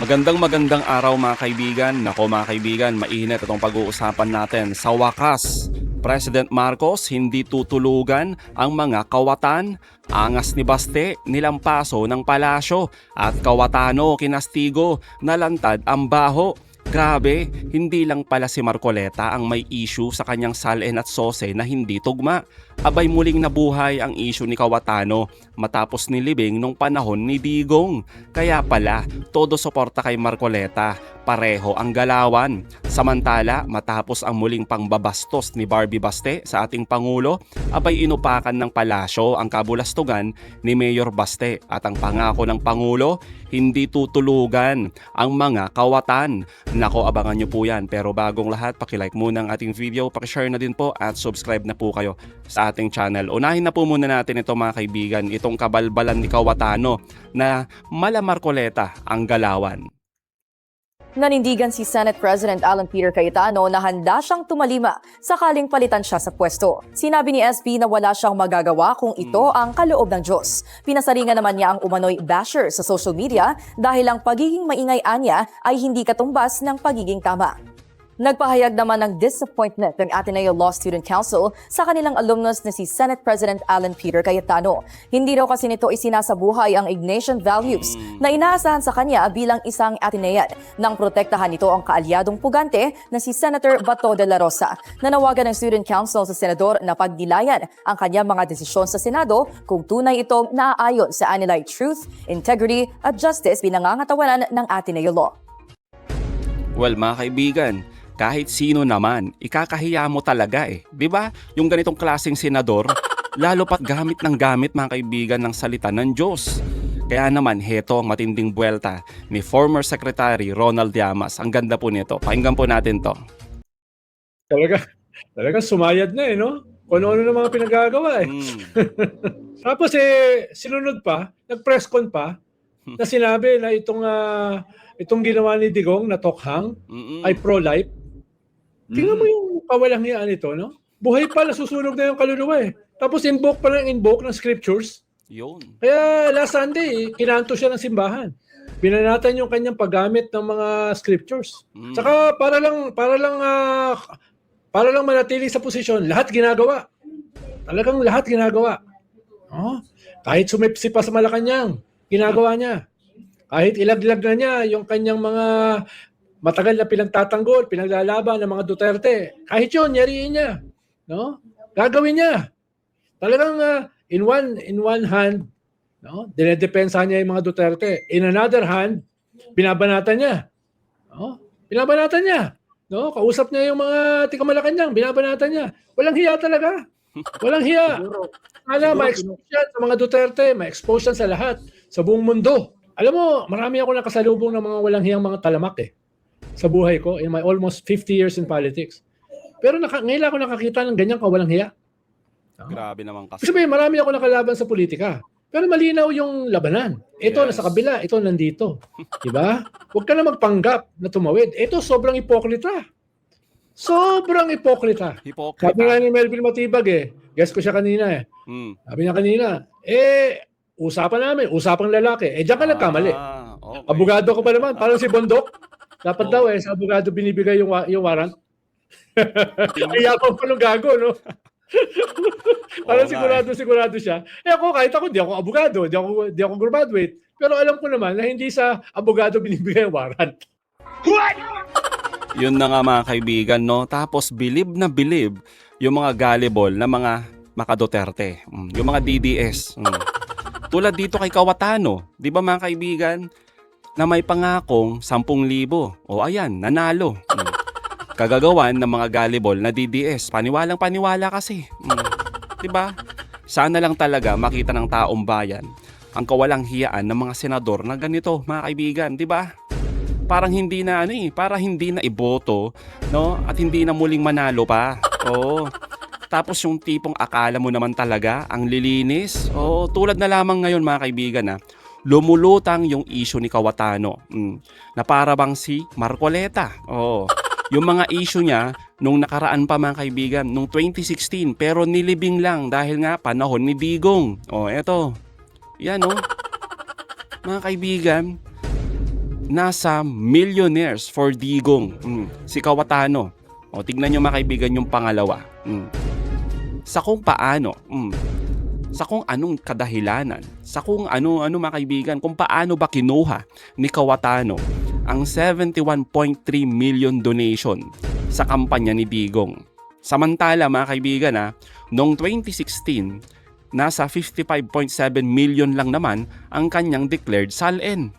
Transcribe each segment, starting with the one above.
Magandang araw mga kaibigan. Nako mga kaibigan, mainit itong pag-uusapan natin. Sa wakas, President Marcos hindi tutulugan ang mga kawatan. Angas ni Baste, nilampaso ng palasyo at kawatano kinastigo, nalantad ang baho. Grabe, hindi lang pala si Marcoleta ang may issue sa kanyang salin at sose na hindi tugma. Abay muling nabuhay ang issue ni Kawatano matapos nilibing nung panahon ni Digong. Kaya pala, todo suporta kay Marcoleta, pareho ang galawan. Samantala, matapos ang muling pangbabastos ni Barbie Baste sa ating Pangulo, abay inupakan ng palasyo ang kabulastugan ni Mayor Baste at ang pangako ng Pangulo, hindi tutulugan ang mga kawatan. Nako, abangan nyo po yan. Pero bagong lahat, pakilike muna ang ating video, pakishare na din po at subscribe na po kayo sa ating channel. Unahin na po muna natin ito mga kaibigan, itong kabalbalan ni Kawatano na mala Marcoleta ang galawan. Nanindigan si Senate President Alan Peter Cayetano na handa siyang tumalima sakaling palitan siya sa pwesto. Sinabi ni SB na wala siyang magagawa kung ito ang kaloob ng Diyos. Pinasaringan naman niya ang umano'y basher sa social media dahil ang pagiging maingay niya ay hindi katumbas ng pagiging tama. Nagpahayag naman ng disappointment ng Ateneo Law Student Council sa kanilang alumnus na si Senate President Alan Peter Cayetano. Hindi raw kasi nito isinasabuhay ang Ignatian values na inaasahan sa kanya bilang isang Atenean nang protektahan nito ang kaalyadong pugante na si Senator Bato de la Rosa. Nanawagan ng Student Council sa Senador na pagdilayan ang kanyang mga desisyon sa Senado kung tunay itong naaayon sa anilay truth, integrity at justice pinangangatawanan ng Ateneo Law. Well mga kaibigan, kahit sino naman, ikakahiya mo talaga eh. 'Di ba? Yung ganitong klaseng senador, lalo pat gamit mga kaibigan ng salita ng Diyos. Kaya naman, heto ang matinding buwelta ni former Secretary Ronald Llamas. Ang ganda po nito. Pakinggan po natin to. Talaga sumayad na no? Kung ano na mga pinagagawa eh. Tapos sinunod pa, nag-press con pa, na sinabi na itong ginawa ni Digong na tokhang ay pro-life. Tingnan mo yung kawalanghiyaan nito, no? Buhay pa, nasusunog na yung kaluluwa eh. Tapos invoke ng scriptures. Yun. Kaya last Sunday, kinanto siya ng simbahan. Binanatan yung kanyang paggamit ng mga scriptures. Tsaka para lang manatili sa posisyon, lahat ginagawa. Talagang lahat ginagawa. Oh, kahit sumipsi pa sa Malacanang, ginagawa niya. Kahit ilaglag na niya yung kanyang mga matagal na pinagtatanggol, pinaglalaban ng mga Duterte, kahit yun, yariin niya. No? Gagawin niya. Talagang in one hand, no? Dinedepensa niya yung mga Duterte. In another hand, binabanatan niya. No? Binabanatan niya. No? Kausap niya yung mga tiga-Malacanang, binabanatan niya. Walang hiya talaga. Walang hiya. Ma-expose yan sa mga Duterte, ma-expose yan sa lahat, sa buong mundo. Alam mo, marami ako nakasalubong ng mga walang hiyang mga talamak sa buhay ko in my almost 50 years in politics. Pero ngayon ako nakakita ng ganyang kawalang hiya. Grabe naman kasi. Sabihin, marami ako nakalaban sa politika. Pero malinaw yung labanan. Ito nasa kabila, ito nandito. Diba? Huwag ka na magpanggap na tumawid. Ito sobrang ipokrita. Sobrang ipokrita. Sabi nga ni Melvin Matibag guess ko siya kanina Sabi niya kanina, usapang lalaki. Diyan ka nagkamali. Okay. Abogado ko pa naman, parang si Bondok. Dapat daw sa abogado binibigay yung warrant. Kaya ako pa nung gago, no? Parang sigurado siya. Ako, di ako abogado, di ako graduate. Pero alam ko naman na hindi sa abogado binibigay yung warrant. What? Yun na nga mga kaibigan, no? Tapos bilib na bilib yung mga gullible na mga maka-Duterte. Yung mga DDS. Tulad dito kay Kawatano, di ba mga kaibigan, na may pangakong 10,000. O ayan, nanalo. Kagagawan ng mga gullible na DDS. Paniwalang-paniwala kasi. Di ba? Sana lang talaga makita ng taong bayan ang kawalang hiyaan ng mga senador na ganito, mga kaibigan, di ba? Parang hindi na para hindi na iboto, no? At hindi na muling manalo pa. Oo. Tapos yung tipong akala mo naman talaga ang lilinis. Oo, tulad na lamang ngayon mga kaibigan lumulutang yung issue ni Kawatano na para bang si Marcoleta. Oo. Yung mga issue niya nung nakaraan pa mga kaibigan, nung 2016, pero nilibing lang dahil nga panahon ni Digong. O, eto. Yan Mga kaibigan, nasa millionaires for Digong. Si Cayetano. O, tignan nyo mga kaibigan yung pangalawa. Sa kung paano, sa kung anong kadahilanan, sa kung ano mga kaibigan, kung paano ba kinuha ni Cayetano ang 71.3 million donation sa kampanya ni Digong. Samantala mga kaibigan, noong 2016, nasa 55.7 million lang naman ang kanyang declared SALN.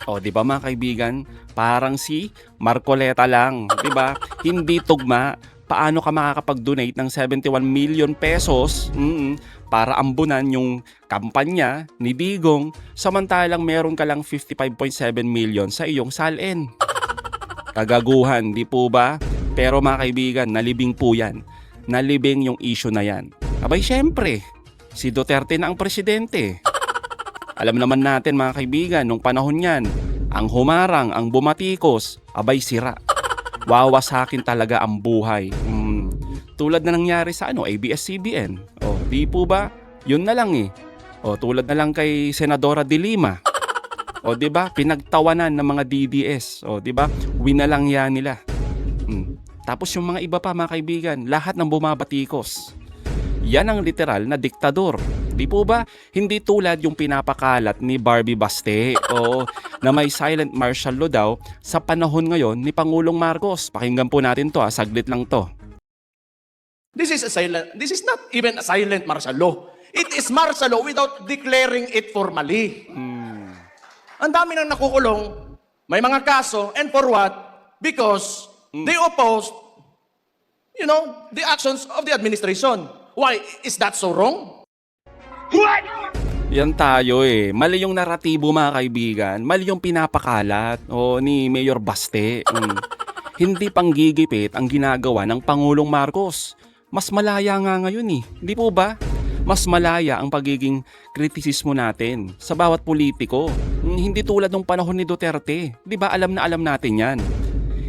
O, di ba mga kaibigan, parang si Marcoleta lang, di ba? Hindi tugma. Paano ka makakapag-donate ng 71 million pesos para ambunan yung kampanya ni Digong samantalang meron ka lang 55.7 million sa iyong SALN? Kagaguhan, di po ba? Pero mga kaibigan, nalibing po yan. Nalibing yung issue na yan. Abay syempre, si Duterte na ang presidente. Alam naman natin mga kaibigan, nung panahon yan, ang humarang, ang bumatikos, abay sira. Wawasakin talaga ang buhay. Tulad na nangyari sa ABS-CBN. O, di po ba? Yun na lang eh. O, tulad na lang kay Senadora De Lima. O, di ba? Pinagtawanan ng mga DDS. O, di ba? Winalang yan nila. Tapos yung mga iba pa mga kaibigan, lahat ng bumabatikos. Yan ang literal na diktador. Di po ba? Hindi tulad yung pinapakalat ni Barbie Baste o na may silent martial law daw sa panahon ngayon ni Pangulong Marcos. Pakinggan po natin to, saglit lang to. This is not even a silent martial law. It is martial law without declaring it formally. Ang dami nang nakukulong, may mga kaso, and for what? Because they opposed, the actions of the administration. Why? Is that so wrong? Yan tayo eh. Mali yung naratibo mga kaibigan. Mali yung pinapakalat ni Mayor Baste. Hindi panggigipit ang ginagawa ng Pangulong Marcos. Mas malaya nga ngayon eh. Hindi po ba? Mas malaya ang pagiging kritisismo natin sa bawat politiko. Hindi tulad ng panahon ni Duterte. Di ba alam natin yan?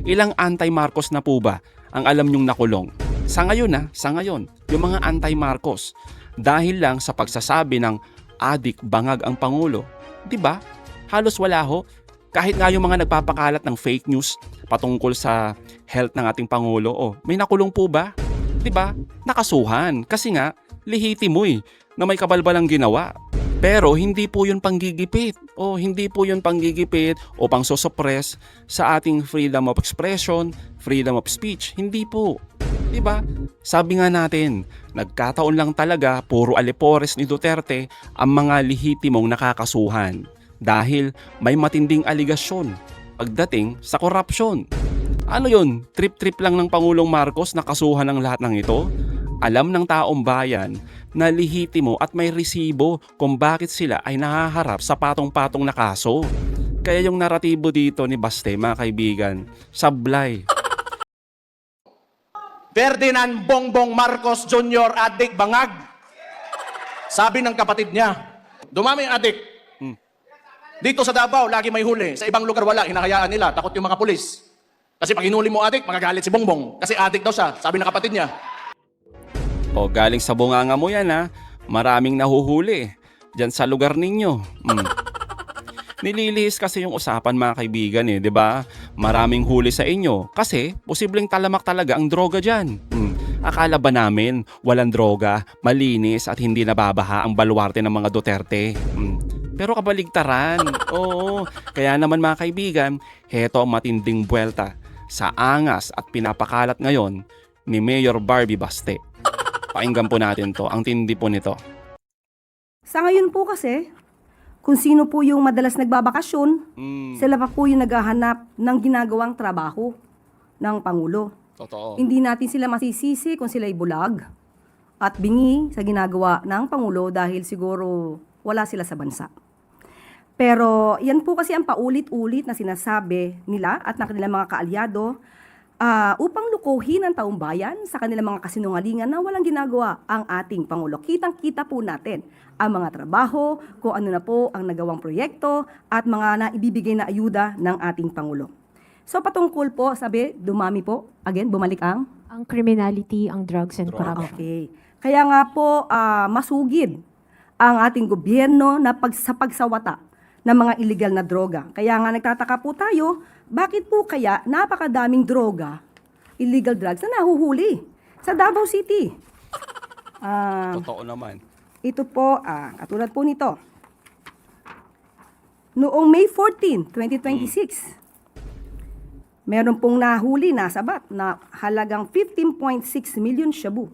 Ilang anti-Marcos na po ba ang alam nyong nakulong? Sa ngayon, yung mga anti-Marcos, dahil lang sa pagsasabi ng adik bangag ang Pangulo. Di ba? Halos wala ho. Kahit nga yung mga nagpapakalat ng fake news patungkol sa health ng ating Pangulo, may nakulong po ba? Di ba? Nakasuhan. Kasi nga, lehitimo na may kabalbalang ginawa. Pero hindi po yun panggigipit. Hindi po yun panggigipit o pangsosupress sa ating freedom of expression, freedom of speech. Hindi po. Diba? Sabi nga natin, nagkataon lang talaga puro alipores ni Duterte ang mga lehitimong nakakasuhan dahil may matinding aligasyon pagdating sa korupsyon. Ano yun? Trip-trip lang ng Pangulong Marcos na kasuhan ng lahat ng ito? Alam ng taong bayan na lehitimo at may resibo kung bakit sila ay nahaharap sa patong-patong na kaso. Kaya yung naratibo dito ni Baste, mga kaibigan, sablay. Ferdinand Bongbong Marcos Jr. adik bangag. Sabi ng kapatid niya, dumami ang adik. Dito sa Davao, lagi may huli. Sa ibang lugar wala, hinahayaan nila. Takot yung mga pulis. Kasi pag hinuli mo adik, magagalit si Bongbong. Kasi adik daw siya, sabi ng kapatid niya. Galing sa bunganga mo yan ha. Maraming nahuhuli dyan sa lugar ninyo. Nililihis kasi yung usapan mga kaibigan di ba? Maraming huli sa inyo kasi posibleng talamak talaga ang droga dyan. Akala ba namin walang droga, malinis at hindi nababaha ang baluarte ng mga Duterte? Pero kabaligtaran. Oo, kaya naman mga kaibigan, heto ang matinding buwelta sa angas at pinapakalat ngayon ni Mayor Barbie Baste. Pakinggan po natin to, ang tindi po nito. Sa ngayon po kasi, kung sino po yung madalas nagbabakasyon, sila pa po yung naghahanap ng ginagawang trabaho ng Pangulo. Totoo. Hindi natin sila masisisi kung sila'y bulag at bingi sa ginagawa ng Pangulo dahil siguro wala sila sa bansa. Pero yan po kasi ang paulit-ulit na sinasabi nila at ng kanilang mga kaalyado upang lukuhin ang taong bayan sa kanilang mga kasinungalingan na walang ginagawa ang ating Pangulo. Kitang-kita po natin ang mga trabaho, kung ano na po ang nagawang proyekto at mga naibibigay na ayuda ng ating Pangulo. So patungkol po, sabi, dumami po, again, bumalik ang? Ang criminality, ang drugs and corruption. Okay. Kaya nga po, masugid ang ating gobyerno na sa pagsawata ng mga illegal na droga. Kaya nga nagtataka po tayo, bakit po kaya napakadaming droga, illegal drugs na nahuhuli sa Davao City? Totoo naman. Ito po, katulad po nito. Noong May 14, 2026, meron pong nahuli na sabat na halagang 15.6 million shabu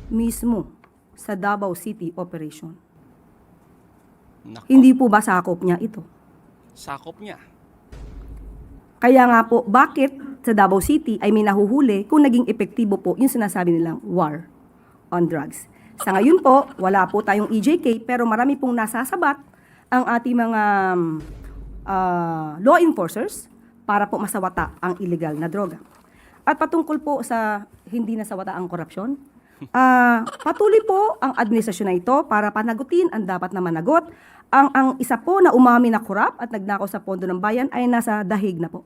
mismo sa Davao City operation. Nako, Hindi po ba sakop niya ito? sakop niya. Kaya nga po, bakit sa Davao City ay may nahuhuli kung naging epektibo po yung sinasabi nilang war on drugs? Sa ngayon po, wala po tayong EJK pero marami pong nasasabat ang ating mga law enforcers para po masawata ang illegal na droga. At patungkol po sa hindi nasawata ang korupsyon, patuloy po ang administrasyon na ito para panagutin ang dapat na managot. Ang isa po na umami na korap at nagnakaw sa pondo ng bayan ay nasa dahig na po.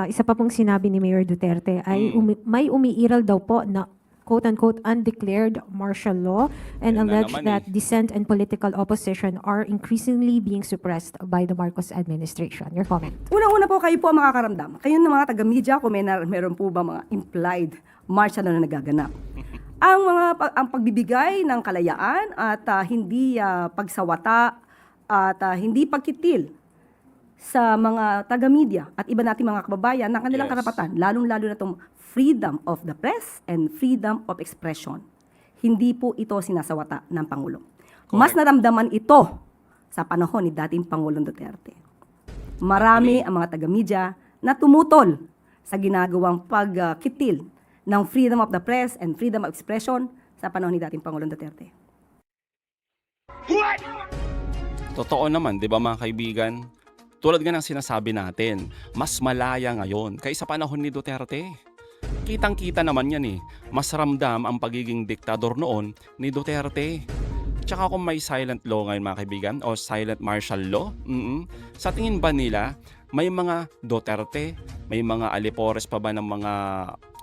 Isa pa pong sinabi ni Mayor Duterte ay may umiiral daw po na quote-unquote undeclared martial law and Yan na alleged naman that dissent and political opposition are increasingly being suppressed by the Marcos administration. Your comment? Unang-una po, kayo po ang makakaramdam. Kayo ng mga taga-media, kung meron po ba mga implied martial law na nagaganap. Ang pagbibigay ng kalayaan at hindi pagsawata at hindi pagkitil sa mga taga-media at iba nating mga kababayan ng kanilang Yes. karapatan, lalong-lalo na itong freedom of the press and freedom of expression. Hindi po ito sinasawata ng Pangulo. Mas naramdaman ito sa panahon ni dating Pangulong Duterte. Marami ang mga taga-media na tumutol sa ginagawang pagkitil ng freedom of the press and freedom of expression sa panahon ni dating Pangulong Duterte. Totoo naman, di ba mga kaibigan? Tulad nga ng sinasabi natin, mas malaya ngayon kaysa panahon ni Duterte. Kitang-kita naman yan eh. Mas ramdam ang pagiging diktador noon ni Duterte. Tsaka kung may silent law ngayon mga kaibigan, o silent martial law, sa tingin ba nila, may mga Duterte, may mga alipores pa ba ng mga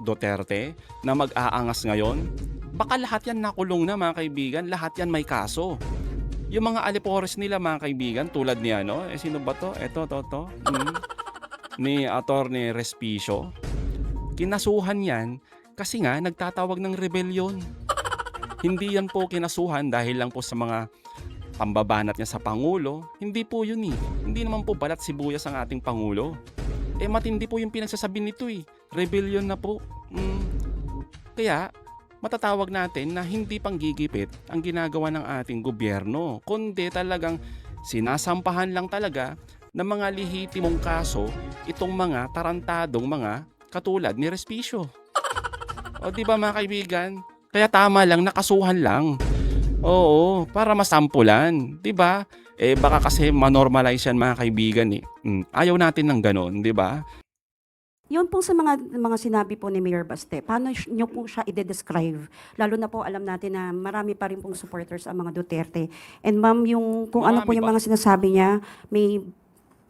Duterte na mag-aangas ngayon? Baka lahat yan nakulong na mga kaibigan, lahat yan may kaso. Yung mga alipores nila mga kaibigan, tulad ni sino ba to? Ito. Ni Attorney Respicio. Kinasuhan yan kasi nga nagtatawag ng rebellion. Hindi yan po kinasuhan dahil lang po sa mga pambabanat niya sa Pangulo. Hindi po yun eh. Hindi naman po balat sibuyas ang ating Pangulo. Matindi po yung pinagsasabi nito eh. Rebellion na po. Kaya matatawag natin na hindi panggigipit ang ginagawa ng ating gobyerno, kundi talagang sinasampahan lang talaga ng mga lehitimong kaso itong mga tarantadong mga katulad ni Respicio. O di ba mga kaibigan? Kaya tama lang, nakasuhan lang. Oo, para masampulan, di ba? Baka kasi manormalize yan mga kaibigan eh. Ayaw natin ng ganon, di ba? Yun po sa mga sinabi po ni Mayor Baste, paano nyo po siya i-describe? Lalo na po alam natin na marami pa rin pong supporters ang mga Duterte. And ma'am, kung ano po Marami yung ba? mga sinasabi niya, may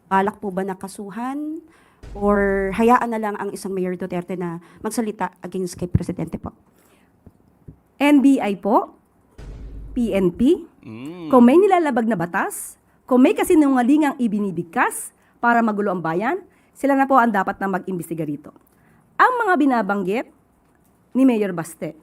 balak po ba na kasuhan? Or hayaan na lang ang isang Mayor Duterte na magsalita against kay Presidente po? NBI po, PNP, kung may nilalabag na batas, kung may kasinungalingang ibinibigkas para magulo ang bayan, sila na po ang dapat na mag-imbestiga rito. Ang mga binabanggit ni Mayor Baste,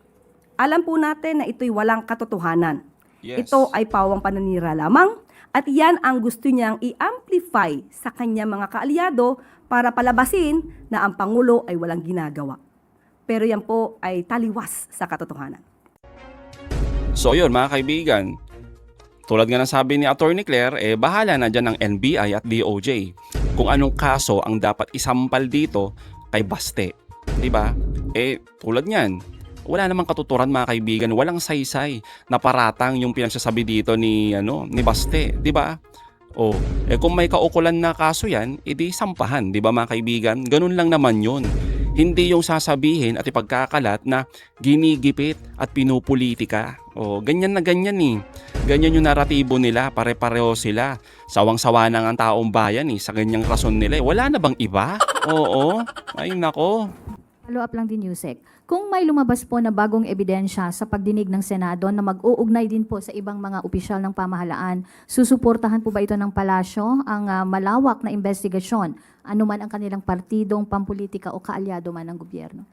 alam po natin na ito'y walang katotohanan. Yes. Ito ay pawang pananira lamang at yan ang gusto niyang i-amplify sa kanyang mga kaalyado para palabasin na ang Pangulo ay walang ginagawa. Pero yan po ay taliwas sa katotohanan. So yun mga kaibigan, tulad nga ng sabi ni Attorney Claire, bahala na dyan ng NBI at DOJ kung anong kaso ang dapat isampal dito kay Baste. Diba? Tulad niyan, wala namang katuturan mga kaibigan, walang saysay na paratang yung pinagsasabi dito ni Baste. Diba? Kung may kaukulan na kaso yan, edi sampahan. Diba mga kaibigan? Ganun lang naman yun. Hindi yung sasabihin at ipagkakalat na ginigipit at pinupolitika. Ganyan na ganyan eh. Ganyan yung naratibo nila, pare-pareho sila. Sawang-sawa na ang taong bayan sa ganyang rason nila. Wala na bang iba? Oo. Ay nako. Follow up lang din, Yusek. Kung may lumabas po na bagong ebidensya sa pagdinig ng Senado na mag-uugnay din po sa ibang mga opisyal ng pamahalaan, susuportahan po ba ito ng palasyo ang malawak na investigasyon, anuman ang kanilang partidong, pampolitika o kaalyado man ng gobyerno?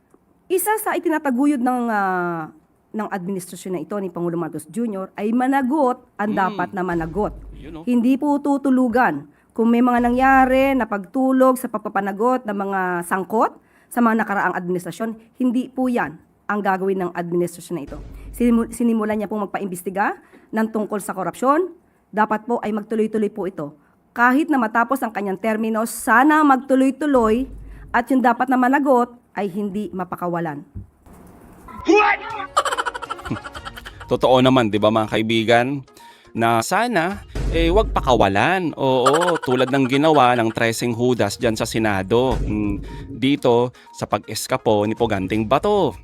Isa sa itinataguyod ng administrasyon na ito ni Pangulong Marcos Jr. ay managot ang dapat na managot. Hindi po tutulugan kung may mga nangyari na pagtulog sa pagpapanagot ng mga sangkot sa mga nakaraang administrasyon. Hindi po yan ang gagawin ng administrasyon na ito. Sinimulan niya pong magpaimbestiga ng tungkol sa korupsyon. Dapat po ay magtuloy-tuloy po ito. Kahit na matapos ang kanyang termino, sana magtuloy-tuloy at yung dapat na managot ay hindi mapakawalan. Totoo naman, 'di ba mga kaibigan, na sana wag pakawalan. Oo, tulad ng ginawa ng Treseng Judas diyan sa Senado. Dito sa pag-eskapo ni Poganting Bato.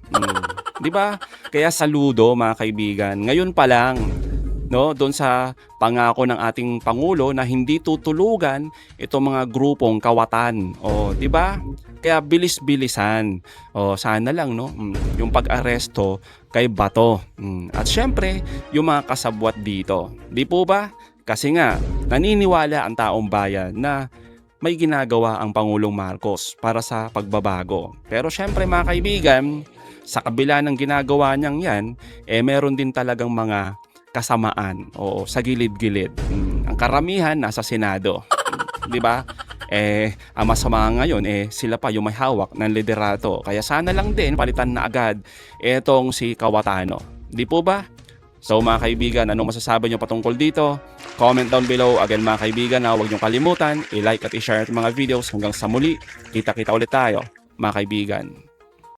'Di ba? Kaya saludo mga kaibigan. Ngayon pa lang, no, doon sa pangako ng ating pangulo na hindi tutulugan itong mga grupong kawatan. O, 'di ba? Kaya bilis-bilisan. O, sana lang, no, yung pag-aresto kay Bato. At syempre, yung mga kasabwat dito. Di po ba? Kasi nga, naniniwala ang taong bayan na may ginagawa ang Pangulong Marcos para sa pagbabago. Pero syempre mga kaibigan, sa kabila ng ginagawa niyang yan, meron din talagang mga kasamaan o sa gilid-gilid. Ang karamihan nasa Senado. Di ba? Ang masama ngayon, sila pa yung may hawak ng liderato. Kaya sana lang din palitan na agad etong si Cayetano. Di po ba? So mga kaibigan, anong masasabi nyo patungkol dito? Comment down below. Again mga kaibigan, huwag nyo kalimutan, i-like at i-share ang mga videos. Hanggang sa muli, kita-kita ulit tayo mga kaibigan.